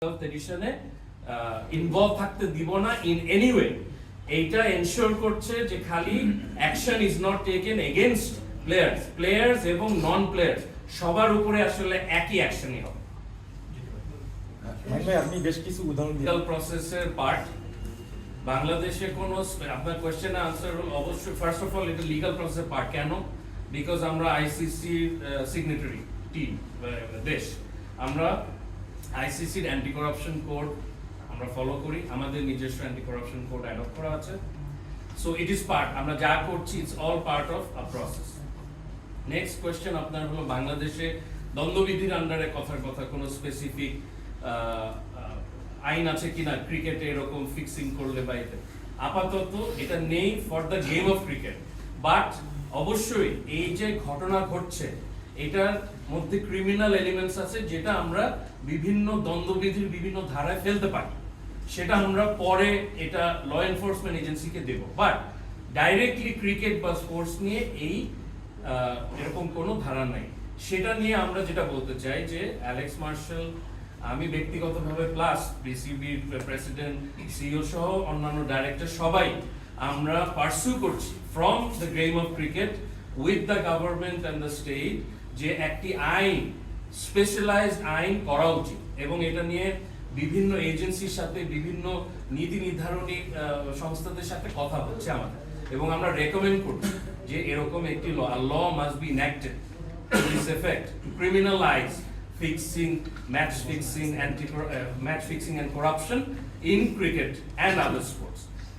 ট্রেডিশনে involve থাকতে দিব না ইন এনি ওয়ে। এইটা এনশিওর করছে যে খালি action is not taken against players এবং নন প্লেয়ার্স সবার উপরে আসলে একই অ্যাকশনই হবে। আপনি বেশ কিছু উদাহরণ দিলেন লিগ্যাল প্রসেসের পার্ট বাংলাদেশে কোনো আপনার কোশ্চেনের আনসার হল অবশ্যই ফার্স্ট অফ অল এটা লিগ্যাল প্রসেসের পার্ট। কেন? বিকজ আমরা আইসিসি সিগনেটারি টিম দেশ, আমরা আইসিসির অ্যান্টি করাপশন কোড আমরা ফলো করি, আমাদের নিজস্ব অ্যান্টি করাপশন কোড অ্যাডপ্ট করা আছে। সো ইট ইজ পার্ট, আমরা যা করছি it's all part of a process. Next question আপনার হলো বাংলাদেশে দ্বন্দ্ববিধির আন্ডারে কথার কথা কোনো স্পেসিফিক আইন আছে কিনা ক্রিকেটে এরকম ফিক্সিং করলে বা এতে আপাতত এটা নেই for the game of cricket. But অবশ্যই এই যে ঘটনা ঘটছে এটার মধ্যে ক্রিমিনাল এলিমেন্টস আছে যেটা আমরা বিভিন্ন দ্বন্দ্ববিধির বিভিন্ন ধারায় ফেলতে পারি, সেটা আমরা পরে এটা ল এনফোর্সমেন্ট এজেন্সিকে দেব। বাট ডাইরেক্টলি ক্রিকেট বা স্পোর্টস নিয়ে এই এরকম কোনো ধারা নাই। সেটা নিয়ে আমরা যেটা বলতে চাই যে অ্যালেক্স মার্শাল, আমি ব্যক্তিগতভাবে প্লাস বিসিবির প্রেসিডেন্ট, সিইও সহ অন্যান্য ডাইরেক্টর সবাই আমরা পার্সু করছি from the game of cricket with the government and the state যে একটি আইন, স্পেশালাইজড আইন করা উচিত এবং এটা নিয়ে বিভিন্ন এজেন্সির সাথে বিভিন্ন নীতি নির্ধারণী সংস্থাদের সাথে কথা হচ্ছে আমাদের, এবং আমরা রেকমেন্ড করছি যে এরকম একটি law must be enacted to this effect to criminalise match fixing and corruption in cricket and other sports.